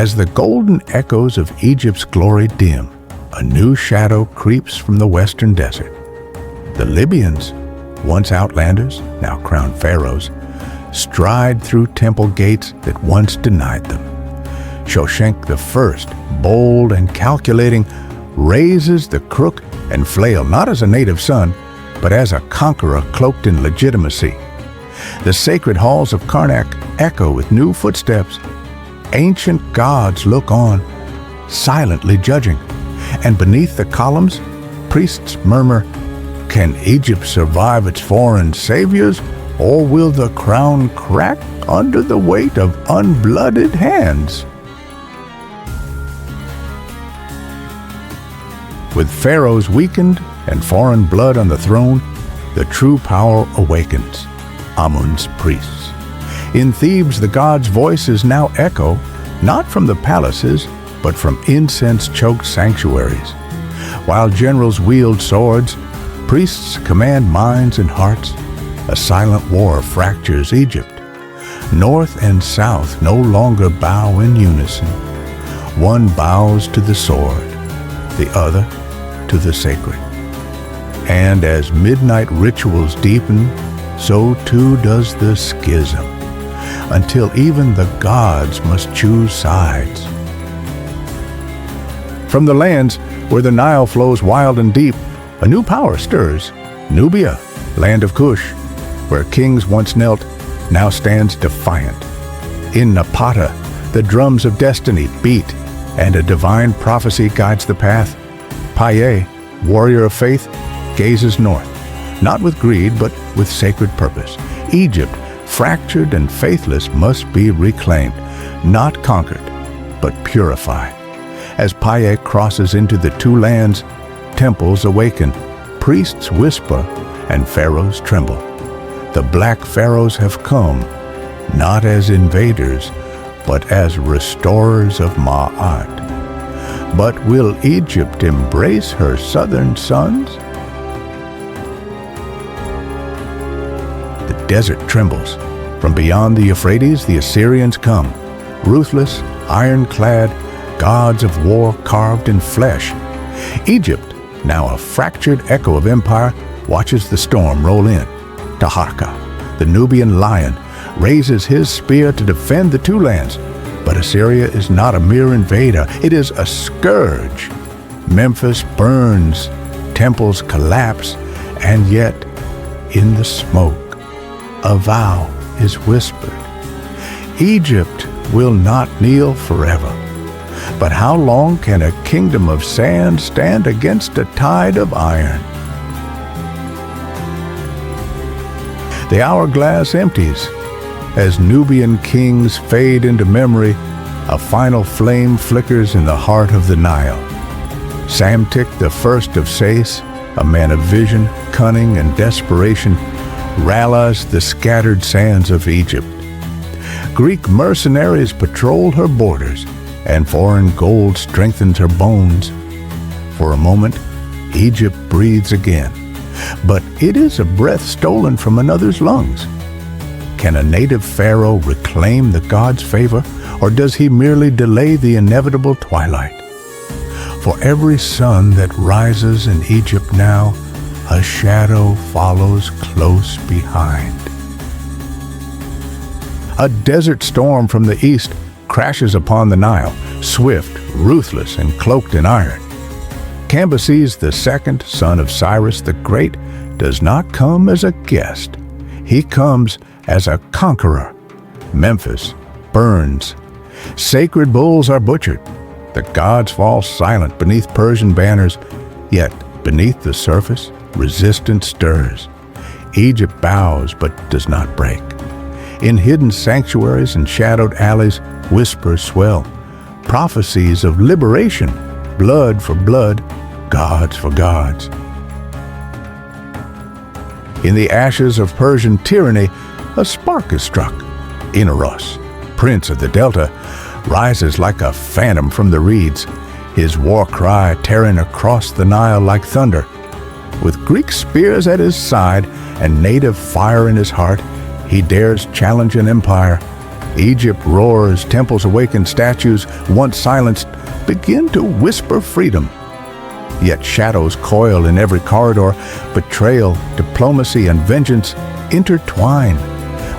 As the golden echoes of Egypt's glory dim, a new shadow creeps from the western desert. The Libyans, once outlanders, now crowned pharaohs, stride through temple gates that once denied them. Shoshenq I, bold and calculating, raises the crook and flail not as a native son, but as a conqueror cloaked in legitimacy. The sacred halls of Karnak echo with new footsteps. Ancient gods look on, silently judging, and beneath the columns, priests murmur, "Can Egypt survive its foreign saviors, or will the crown crack under the weight of unblooded hands?" With pharaohs weakened and foreign blood on the throne, the true power awakens, Amun's priests. In Thebes, the god's voices now echo, not from the palaces, but from incense-choked sanctuaries. While generals wield swords, priests command minds and hearts. A silent war fractures Egypt. North and south no longer bow in unison. One bows to the sword, the other to the sacred. And as midnight rituals deepen, so too does the schism, until even the gods must choose sides. From the lands where the Nile flows wild and deep, a new power stirs. Nubia, land of Cush, where kings once knelt, now stands defiant. In Napata, the drums of destiny beat, and a divine prophecy guides the path. Paye, warrior of faith, gazes north, not with greed, but with sacred purpose. Egypt, fractured and faithless, must be reclaimed, not conquered, but purified. As Paye crosses into the two lands, temples awaken, priests whisper, and pharaohs tremble. The black pharaohs have come, not as invaders, but as restorers of Ma'at. But will Egypt embrace her southern sons? The desert trembles. From beyond the Euphrates, the Assyrians come, ruthless, ironclad, gods of war carved in flesh. Egypt, now a fractured echo of empire, watches the storm roll in. Taharka, the Nubian lion, raises his spear to defend the two lands. But Assyria is not a mere invader, it is a scourge. Memphis burns, temples collapse, and yet, in the smoke, a vow is whispered. Egypt will not kneel forever. But how long can a kingdom of sand stand against a tide of iron? The hourglass empties. As Nubian kings fade into memory, a final flame flickers in the heart of the Nile. Psamtik I of Sais, a man of vision, cunning, and desperation, rallies the scattered sands of Egypt. Greek mercenaries patrol her borders, and foreign gold strengthens her bones. For a moment, Egypt breathes again, but it is a breath stolen from another's lungs. Can a native pharaoh reclaim the god's favor, or does he merely delay the inevitable twilight? For every sun that rises in Egypt now, a shadow follows close behind. A desert storm from the east crashes upon the Nile, swift, ruthless, and cloaked in iron. Cambyses II, son of Cyrus the Great, does not come as a guest. He comes as a conqueror. Memphis burns. Sacred bulls are butchered. The gods fall silent beneath Persian banners, yet beneath the surface, resistance stirs. Egypt bows but does not break. In hidden sanctuaries and shadowed alleys, whispers swell. Prophecies of liberation, blood for blood, gods for gods. In the ashes of Persian tyranny, a spark is struck. Inaros, prince of the Delta, rises like a phantom from the reeds, his war cry tearing across the Nile like thunder. With Greek spears at his side and native fire in his heart, he dares challenge an empire, Egypt roars, temples awaken, statues, once silenced, begin to whisper freedom. Yet shadows coil in every corridor, betrayal, diplomacy, and vengeance intertwine.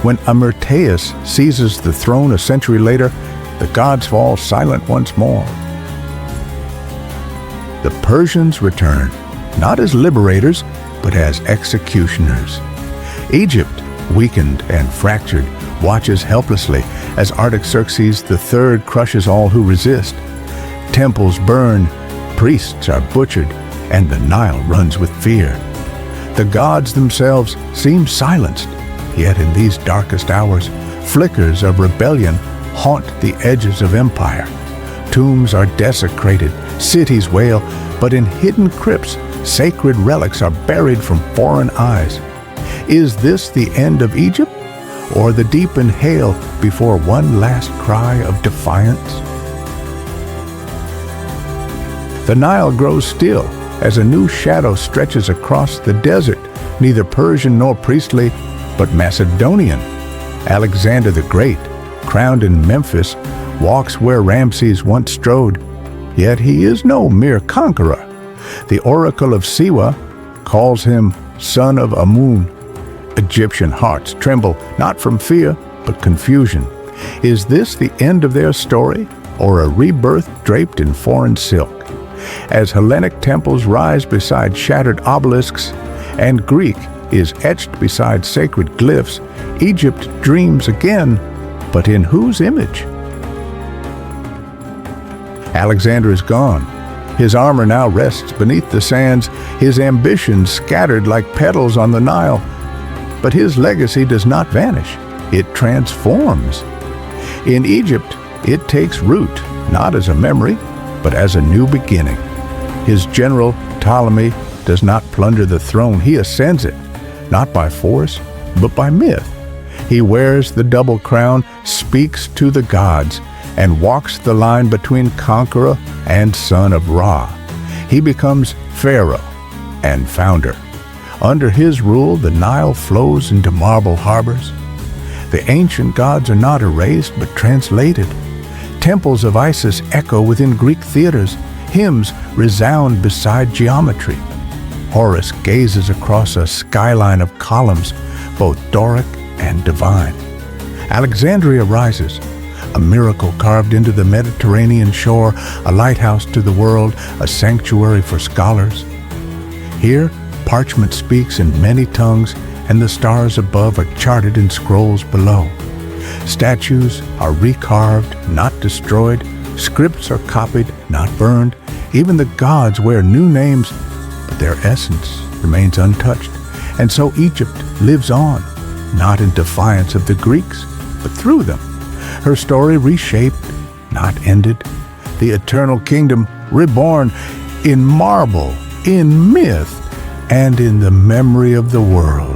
When Amyrtaeus seizes the throne a century later, the gods fall silent once more. The Persians return, not as liberators, but as executioners. Egypt, weakened and fractured, watches helplessly as Artaxerxes III crushes all who resist. Temples burn, priests are butchered, and the Nile runs with fear. The gods themselves seem silenced, yet in these darkest hours, flickers of rebellion haunt the edges of empire. Tombs are desecrated, cities wail, but in hidden crypts, sacred relics are buried from foreign eyes. Is this the end of Egypt, or the deep inhale before one last cry of defiance? The Nile grows still as a new shadow stretches across the desert, neither Persian nor priestly, but Macedonian. Alexander the Great, crowned in Memphis, walks where Ramses once strode. Yet he is no mere conqueror. The oracle of Siwa calls him son of Amun. Egyptian hearts tremble, not from fear, but confusion. Is this the end of their story, or a rebirth draped in foreign silk? As Hellenic temples rise beside shattered obelisks, and Greek is etched beside sacred glyphs, Egypt dreams again, but in whose image? Alexander is gone. His armor now rests beneath the sands, his ambitions scattered like petals on the Nile. But his legacy does not vanish. It transforms. In Egypt, it takes root, not as a memory, but as a new beginning. His general, Ptolemy, does not plunder the throne. He ascends it, not by force, but by myth. He wears the double crown, speaks to the gods, and walks the line between conqueror and son of Ra. He becomes Pharaoh and founder. Under his rule, the Nile flows into marble harbors. The ancient gods are not erased, but translated. Temples of Isis echo within Greek theaters. Hymns resound beside geometry. Horus gazes across a skyline of columns, both Doric and divine. Alexandria rises, a miracle carved into the Mediterranean shore, a lighthouse to the world, a sanctuary for scholars. Here, parchment speaks in many tongues, and the stars above are charted in scrolls below. Statues are recarved, not destroyed. Scripts are copied, not burned. Even the gods wear new names, but their essence remains untouched. And so Egypt lives on, not in defiance of the Greeks, but through them. Her story reshaped, not ended. The eternal kingdom reborn in marble, in myth, and in the memory of the world.